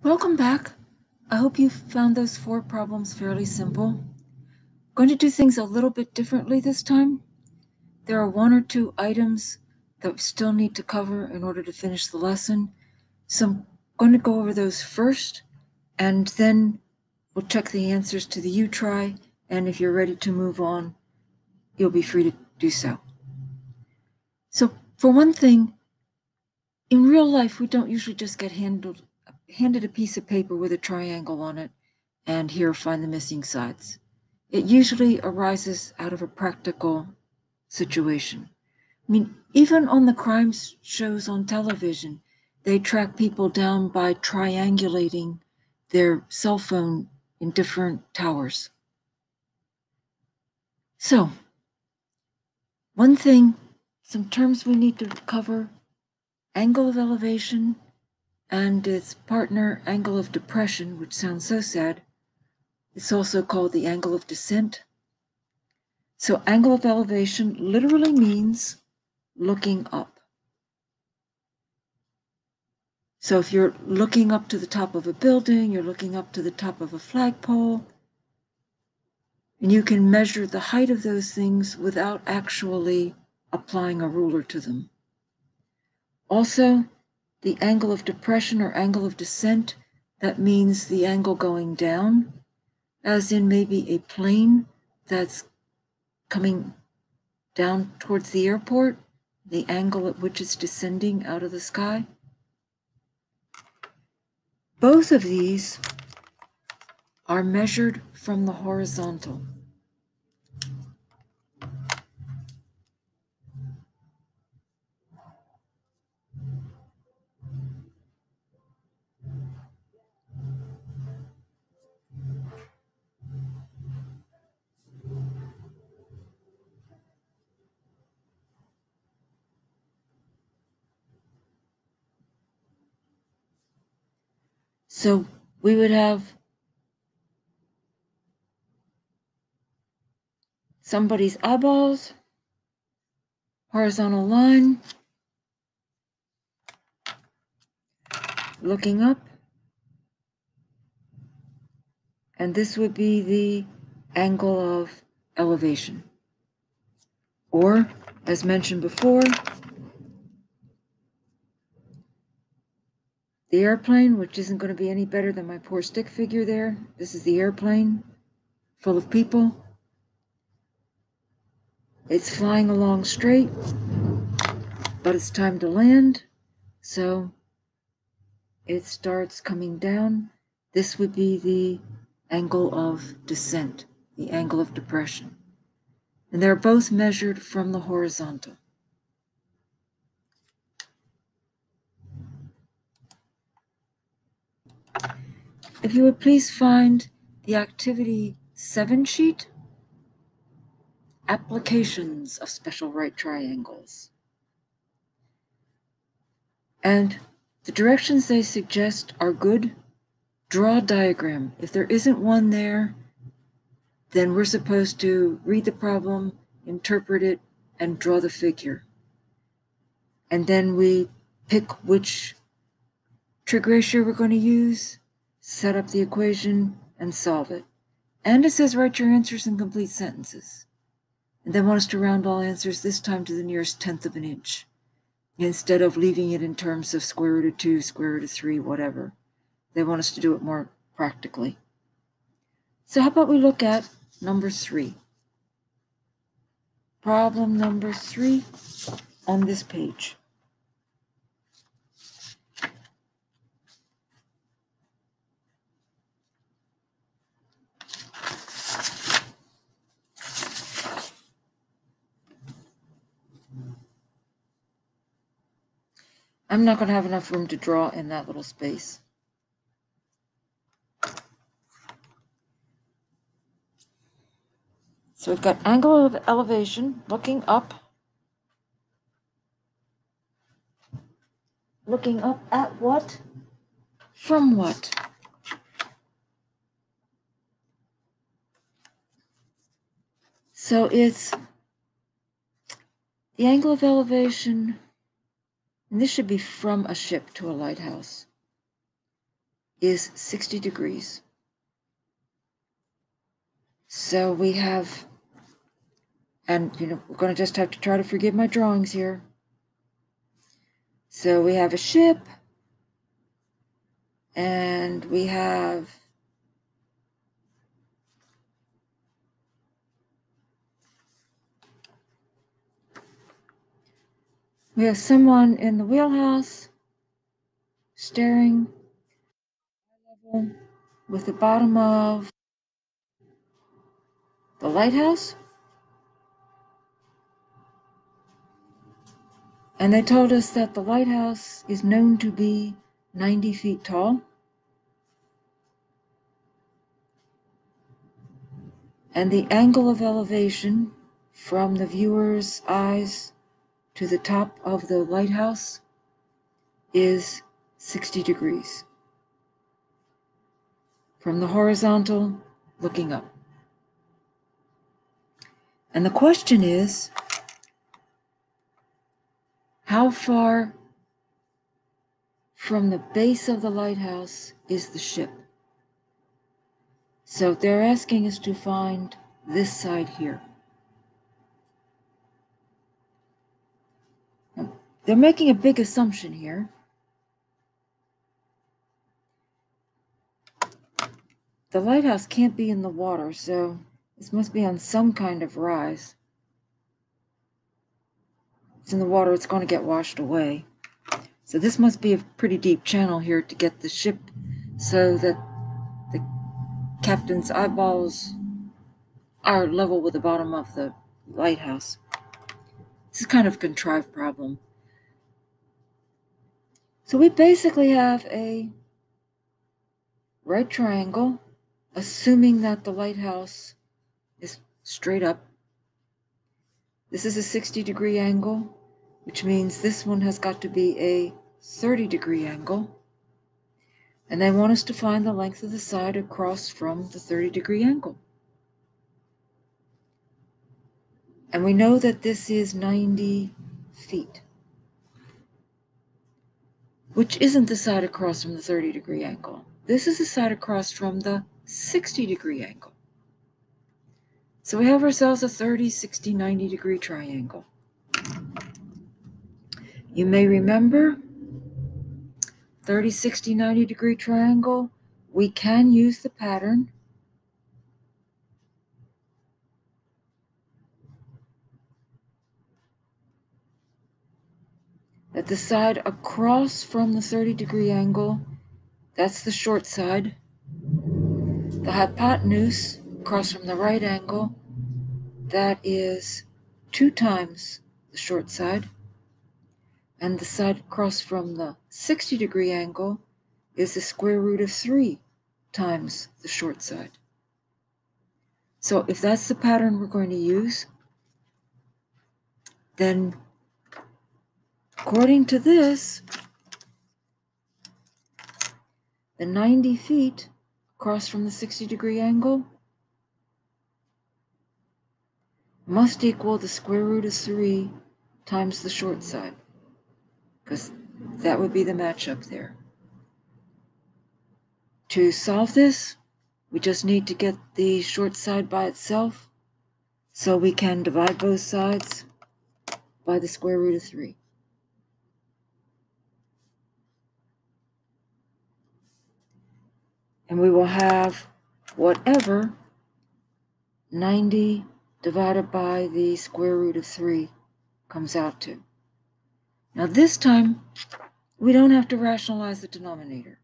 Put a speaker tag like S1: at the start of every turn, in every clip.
S1: Welcome back. I hope you found those 4 problems fairly simple. I'm going to do things a little bit differently this time. There are 1 or 2 items that we still need to cover in order to finish the lesson. So I'm going to go over those first, and then we'll check the answers to the U-try, and if you're ready to move on, you'll be free to do so. So for one thing, in real life, we don't usually just get handed a piece of paper with a triangle on it, and here find the missing sides. It usually arises out of a practical situation. I mean, even on the crime shows on television, they track people down by triangulating their cell phone in different towers. So, one thing, some terms we need to cover: angle of elevation and its partner, angle of depression, which sounds so sad. It's also called the angle of descent. So angle of elevation literally means looking up. So if you're looking up to the top of a building, you're looking up to the top of a flagpole, and you can measure the height of those things without actually applying a ruler to them. Also, the angle of depression or angle of descent, that means the angle going down, as in maybe a plane that's coming down towards the airport, the angle at which it's descending out of the sky. Both of these are measured from the horizontal. So we would have somebody's eyeballs, horizontal line, looking up, and this would be the angle of elevation. Or, as mentioned before, the airplane, which isn't going to be any better than my poor stick figure there. This is the airplane, full of people. It's flying along straight, but it's time to land, so it starts coming down. This would be the angle of descent, the angle of depression. And they're both measured from the horizontal. If you would please find the activity 7 sheet, applications of special right triangles. And the directions they suggest are good. Draw a diagram. If there isn't one there, then we're supposed to read the problem, interpret it, and draw the figure. And then we pick which trig ratio we're going to use, set up the equation, and solve it. And it says write your answers in complete sentences. And they want us to round all answers, this time to the nearest tenth of an inch, instead of leaving it in terms of square root of 2, square root of 3, whatever. They want us to do it more practically. So how about we look at number 3? Problem number 3 on this page. I'm not going to have enough room to draw in that little space. So we've got angle of elevation, looking up. Looking up at what? From what? So it's the angle of elevation, and this should be from a ship to a lighthouse. is 60 degrees. So we have, and we're going to just have to try to forgive my drawings here. So we have a ship, and we have someone in the wheelhouse staring with the bottom of the lighthouse. And they told us that the lighthouse is known to be 90 feet tall. And the angle of elevation from the viewer's eyes to the top of the lighthouse is 60 degrees. From the horizontal, looking up. And the question is, how far from the base of the lighthouse is the ship? So they're asking us to find this side here. Now, they're making a big assumption here. The lighthouse can't be in the water, so this must be on some kind of rise. If it's in the water, it's going to get washed away. So this must be a pretty deep channel here to get the ship so that the captain's eyeballs are level with the bottom of the lighthouse. This is kind of a contrived problem. So we basically have a right triangle, assuming that the lighthouse is straight up. This is a 60-degree angle, which means this one has got to be a 30-degree angle. And they want us to find the length of the side across from the 30-degree angle. And we know that this is 90 feet, which isn't the side across from the 30-degree angle. This is the side across from the 60-degree angle. So we have ourselves a 30, 60, 90-degree triangle. You may remember 30, 60, 90-degree triangle. We can use the pattern that the side across from the 30-degree angle, that's the short side. The hypotenuse across from the right angle, that is 2 times the short side. And the side across from the 60-degree angle is the square root of 3 times the short side. So if that's the pattern we're going to use, then according to this, the 90 feet across from the 60-degree angle must equal the square root of 3 times the short side, because that would be the matchup there. To solve this, we just need to get the short side by itself, so we can divide both sides by the square root of 3. And we will have whatever 90 divided by the square root of 3 comes out to. Now this time, we don't have to rationalize the denominator,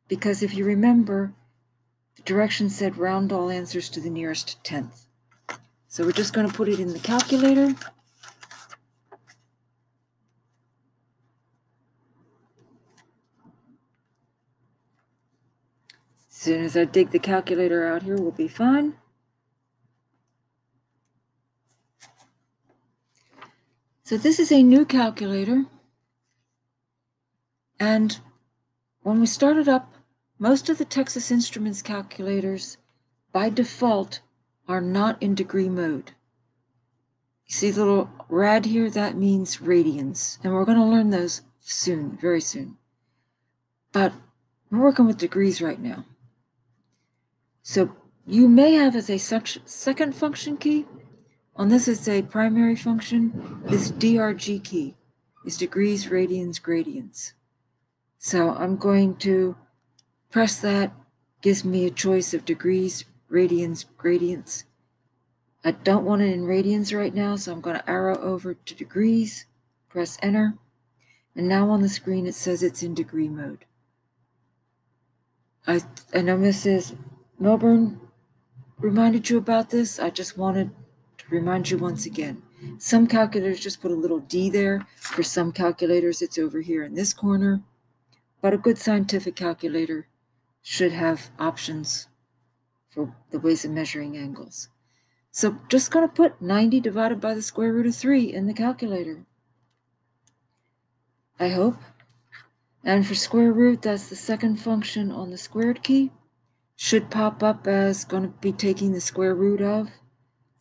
S1: because if you remember, the directions said round all answers to the nearest tenth. So we're just going to put it in the calculator. As soon as I dig the calculator out here, we'll be fine. So this is a new calculator, and when we started up, most of the Texas Instruments calculators, by default, are not in degree mode. You see the little rad here? That means radians, and we're going to learn those soon, very soon. But We're working with degrees right now. So you may have as a second function key. On this, it's a primary function. This DRG key is degrees, radians, gradients. So I'm going to press that, gives me a choice of degrees, radians, gradients. I don't want it in radians right now, so I'm going to arrow over to degrees, press enter, and now on the screen it says it's in degree mode. I know Mrs. Milburn reminded you about this. I just wanted to remind you once again. Some calculators just put a little D there. For some calculators, it's over here in this corner. But a good scientific calculator should have options for the ways of measuring angles. So just going to put 90 divided by the square root of 3 in the calculator, I hope. And for square root, that's the second function on the squared key. Should pop up as going to be taking the square root of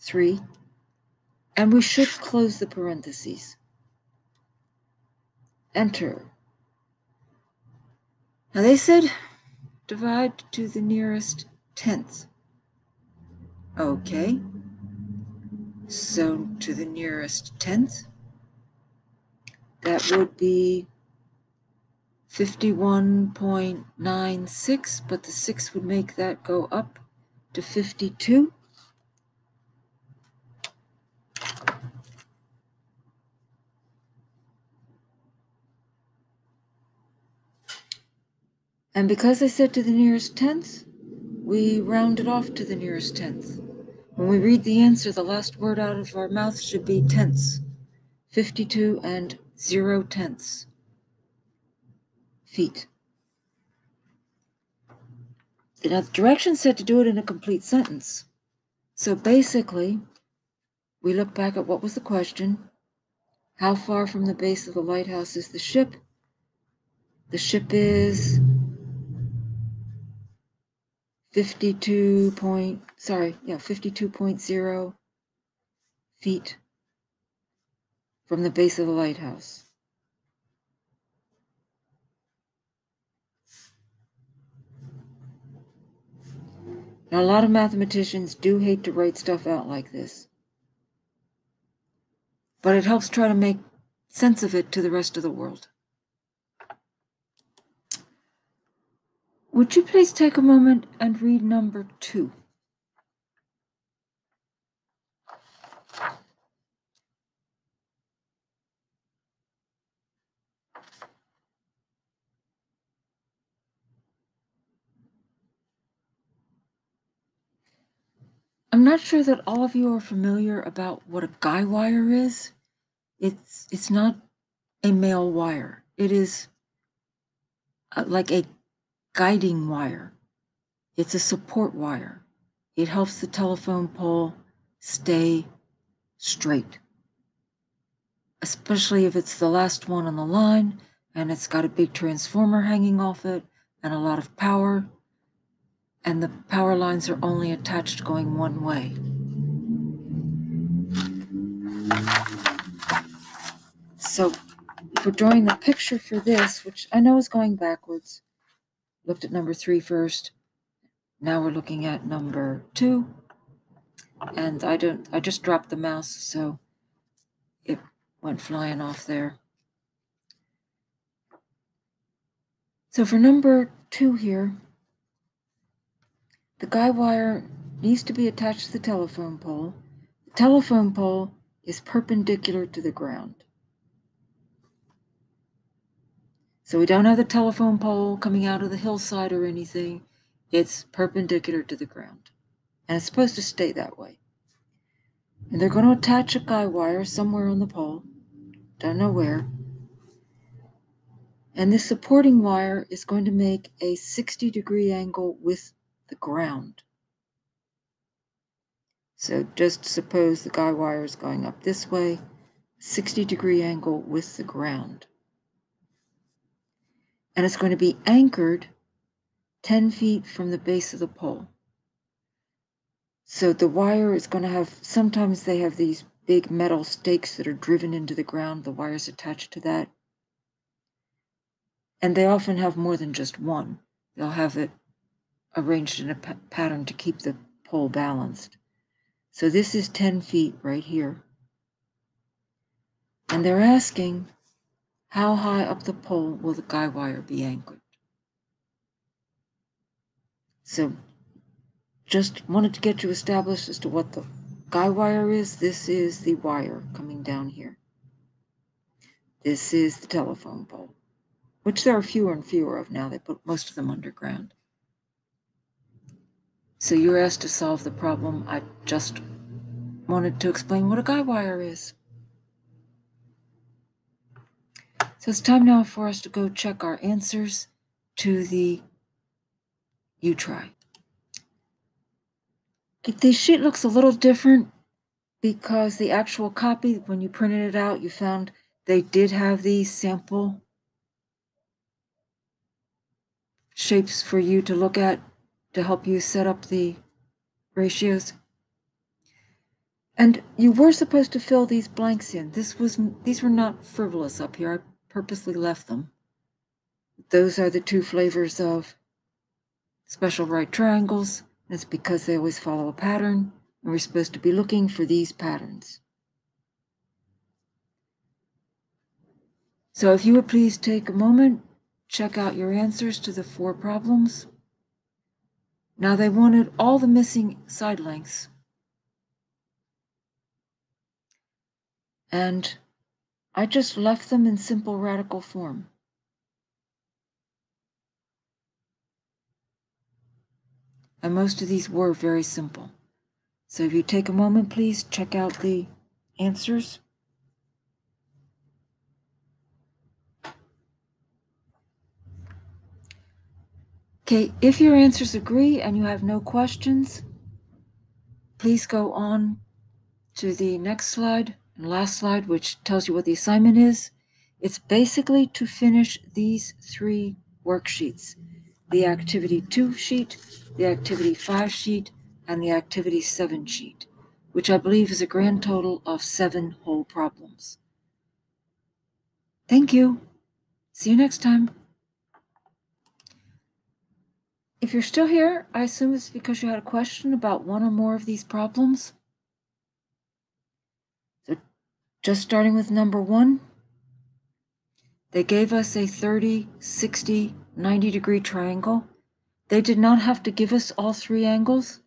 S1: 3. And we should close the parentheses. Enter. Now they said divide to the nearest tenth. Okay. So to the nearest tenth, that would be 51.96, but the 6 would make that go up to 52. And because I said to the nearest tenth, we round it off to the nearest tenth. When we read the answer, the last word out of our mouth should be tenths. 52 and 0 tenths feet. Now, the directions said to do it in a complete sentence. So basically, we look back at what was the question. How far from the base of the lighthouse is the ship? The ship is 52.0 feet from the base of the lighthouse. Now, a lot of mathematicians do hate to write stuff out like this, but it helps try to make sense of it to the rest of the world. Would you please take a moment and read number 2? I'm not sure that all of you are familiar about what a guy wire is. It's not a male wire. It is like a guiding wire. It's a support wire. It helps the telephone pole stay straight, especially if it's the last one on the line and it's got a big transformer hanging off it and a lot of power, and the power lines are only attached going one way. So if we're drawing the picture for this, which I know is going backwards, looked at number 3 first, now we're looking at number 2, and I just dropped the mouse, so it went flying off there. So for number 2 here, the guy wire needs to be attached to the telephone pole. The telephone pole is perpendicular to the ground. So we don't have the telephone pole coming out of the hillside or anything. It's perpendicular to the ground. And it's supposed to stay that way. And they're going to attach a guy wire somewhere on the pole. Don't know where. And this supporting wire is going to make a 60-degree angle with the ground. So just suppose the guy wire is going up this way, 60-degree angle with the ground. And it's going to be anchored 10 feet from the base of the pole. So the wire is going to have, sometimes they have these big metal stakes that are driven into the ground, the wire's attached to that. And they often have more than just one. they'll have it arranged in a pattern to keep the pole balanced. So this is 10 feet right here. And they're asking, how high up the pole will the guy wire be anchored? So just wanted to get you established as to what the guy wire is. This is the wire coming down here. This is the telephone pole, which there are fewer and fewer of now. They put most of them underground. So you're asked to solve the problem. I just wanted to explain what a guy wire is. So it's time now for us to go check our answers to the U-try. The sheet looks a little different because the actual copy, when you printed it out, you found they did have these sample shapes for you to look at to help you set up the ratios. And you were supposed to fill these blanks in. These were not frivolous up here. I purposely left them. Those are the two flavors of special right triangles. That's because they always follow a pattern, and we're supposed to be looking for these patterns. So if you would please take a moment, check out your answers to the 4 problems. Now they wanted all the missing side lengths. And I just left them in simple radical form. And most of these were very simple. So if you take a moment, please check out the answers. Okay, if your answers agree and you have no questions, please go on to the next slide and last slide, which tells you what the assignment is. It's basically to finish these 3 worksheets: the Activity 2 sheet, the Activity 5 sheet, and the Activity 7 sheet, which I believe is a grand total of 7 whole problems. Thank you. See you next time. If you're still here, I assume it's because you had a question about one or more of these problems. So just starting with number 1, they gave us a 30, 60, 90-degree triangle. They did not have to give us all 3 angles.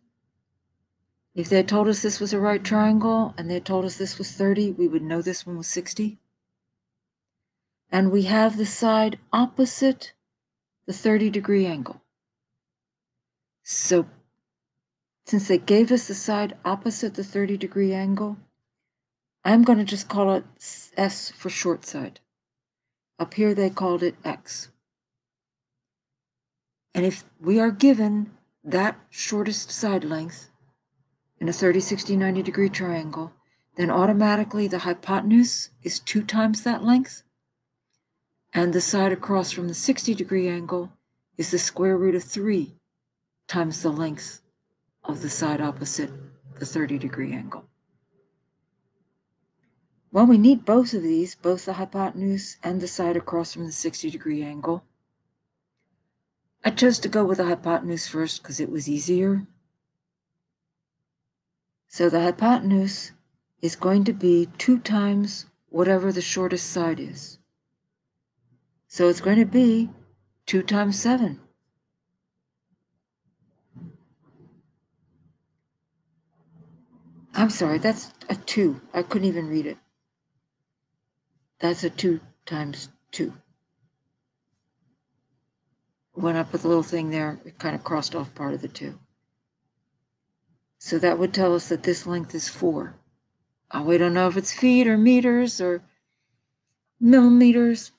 S1: If they had told us this was a right triangle and they had told us this was 30, we would know this one was 60. And we have the side opposite the 30-degree angle. So since they gave us the side opposite the 30-degree angle, I'm going to just call it S for short side. Up here they called it X. And if we are given that shortest side length in a 30, 60, 90-degree triangle, then automatically the hypotenuse is 2 times that length, and the side across from the 60-degree angle is the square root of 3 times the length of the side opposite the 30-degree angle. Well, we need both of these, both the hypotenuse and the side across from the 60-degree angle. I chose to go with the hypotenuse first because it was easier. So the hypotenuse is going to be 2 times whatever the shortest side is. So it's going to be 2 times 7. I'm sorry, that's a 2. I couldn't even read it. That's a 2 times 2. When I put the little thing there, it kind of crossed off part of the 2. So that would tell us that this length is 4. Oh, we don't know if it's feet or meters or millimeters.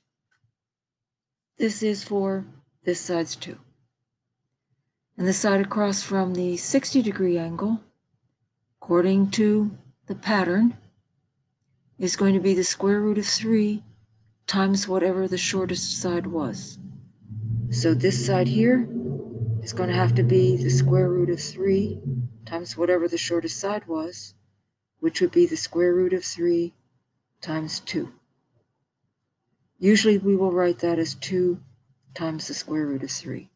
S1: This is 4, this side's 2. And the side across from the 60-degree angle, according to the pattern, is going to be the square root of 3 times whatever the shortest side was. So this side here is going to have to be the square root of 3 times whatever the shortest side was, which would be the square root of 3 times 2. Usually we will write that as 2 times the square root of 3.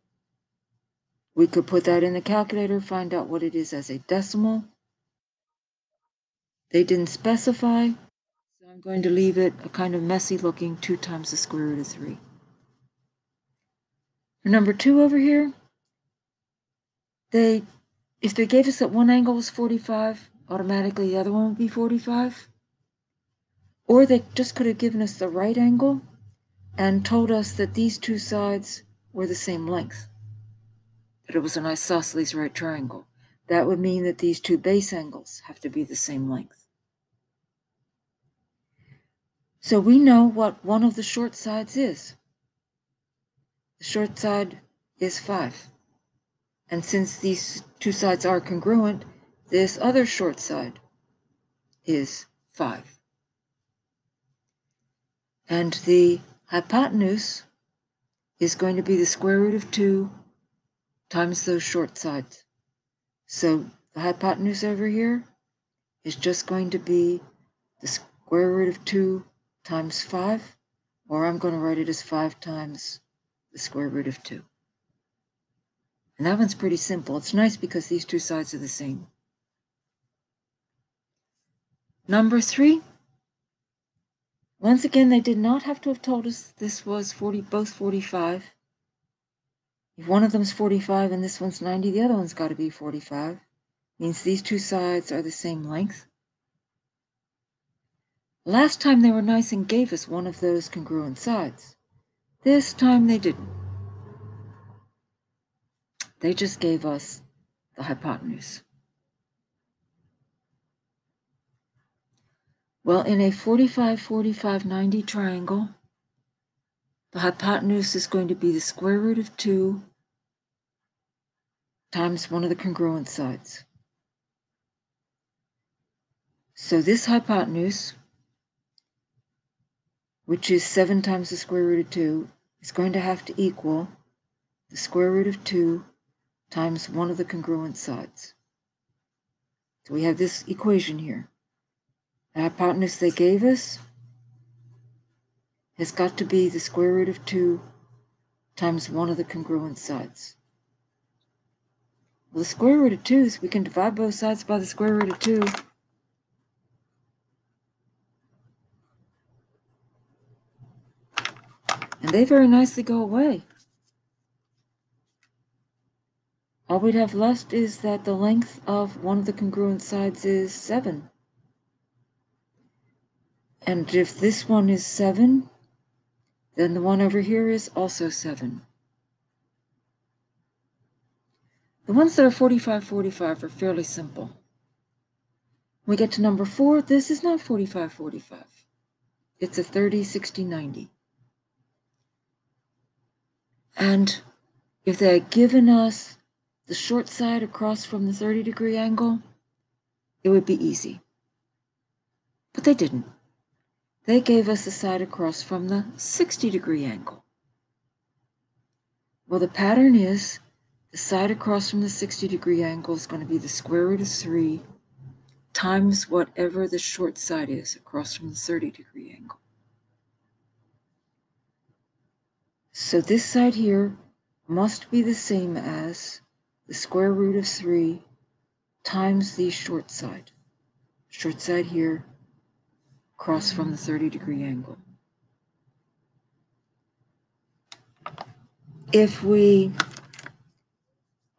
S1: We could put that in the calculator, find out what it is as a decimal. They didn't specify, so I'm going to leave it a kind of messy looking 2 times the square root of 3. For number 2 over here, if they gave us that one angle was 45, automatically the other one would be 45. Or they just could have given us the right angle and told us that these two sides were the same length, that it was an isosceles right triangle. That would mean that these two base angles have to be the same length. So we know what one of the short sides is. The short side is 5. And since these two sides are congruent, this other short side is 5. And the hypotenuse is going to be the square root of 2 times those short sides. So the hypotenuse over here is just going to be the square root of 2 times 5, or I'm going to write it as 5 times the square root of 2. And that one's pretty simple. It's nice because these two sides are the same. Number 3. Once again, they did not have to have told us this was both 45. If one of them is 45 and this one's 90, the other one's got to be 45. Means these two sides are the same length. Last time they were nice and gave us one of those congruent sides. This time they didn't. They just gave us the hypotenuse. Well, in a 45, 45, 90 triangle, the hypotenuse is going to be the square root of 2 times one of the congruent sides. So this hypotenuse, which is 7 times the square root of 2, is going to have to equal the square root of 2 times one of the congruent sides. So we have this equation here. The hypotenuse they gave us has got to be the square root of 2 times one of the congruent sides. Well, the square root of 2, so we can divide both sides by the square root of 2. And they very nicely go away. All we'd have left is that the length of one of the congruent sides is 7. And if this one is 7, then the one over here is also 7. The ones that are 45, 45 are fairly simple. When we get to number 4, this is not 45, 45. It's a 30, 60, 90. And if they had given us the short side across from the 30-degree angle, it would be easy. But they didn't. They gave us the side across from the 60-degree angle. Well, the pattern is the side across from the 60-degree angle is going to be the square root of 3 times whatever the short side is across from the 30-degree angle. So this side here must be the same as the square root of 3 times the short side. Short side here across from the 30-degree angle. If we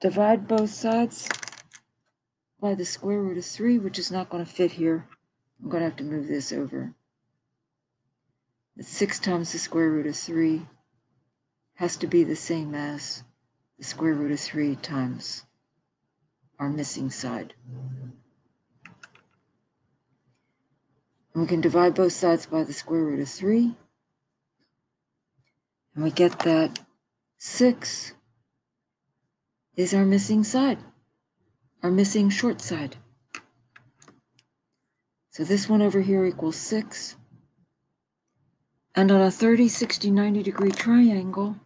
S1: divide both sides by the square root of 3, which is not going to fit here, I'm going to have to move this over. It's 6 times the square root of 3 has to be the same as the square root of 3 times our missing side. And we can divide both sides by the square root of 3. And we get that 6 is our missing side, our missing short side. So this one over here equals 6. And on a 30, 60, 90-degree triangle,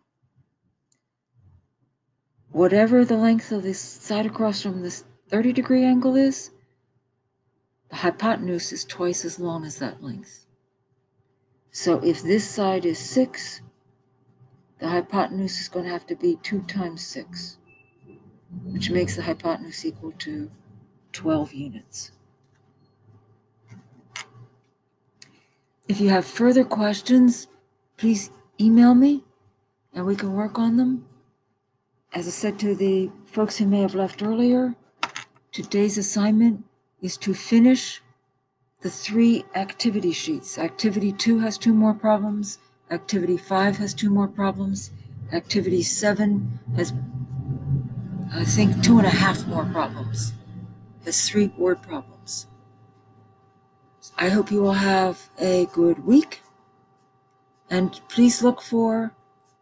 S1: whatever the length of this side across from this 30-degree angle is, the hypotenuse is twice as long as that length. So if this side is 6, the hypotenuse is going to have to be 2 times 6. which makes the hypotenuse equal to 12 units. If you have further questions, please email me and we can work on them. As I said to the folks who may have left earlier, today's assignment is to finish the 3 activity sheets. Activity 2 has 2 more problems. Activity 5 has 2 more problems. Activity 7 has, I think, 2.5 more problems. Has 3 word problems. I hope you will have a good week, and please look for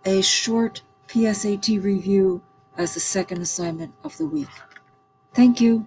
S1: a short PSAT review as the second assignment of the week. Thank you.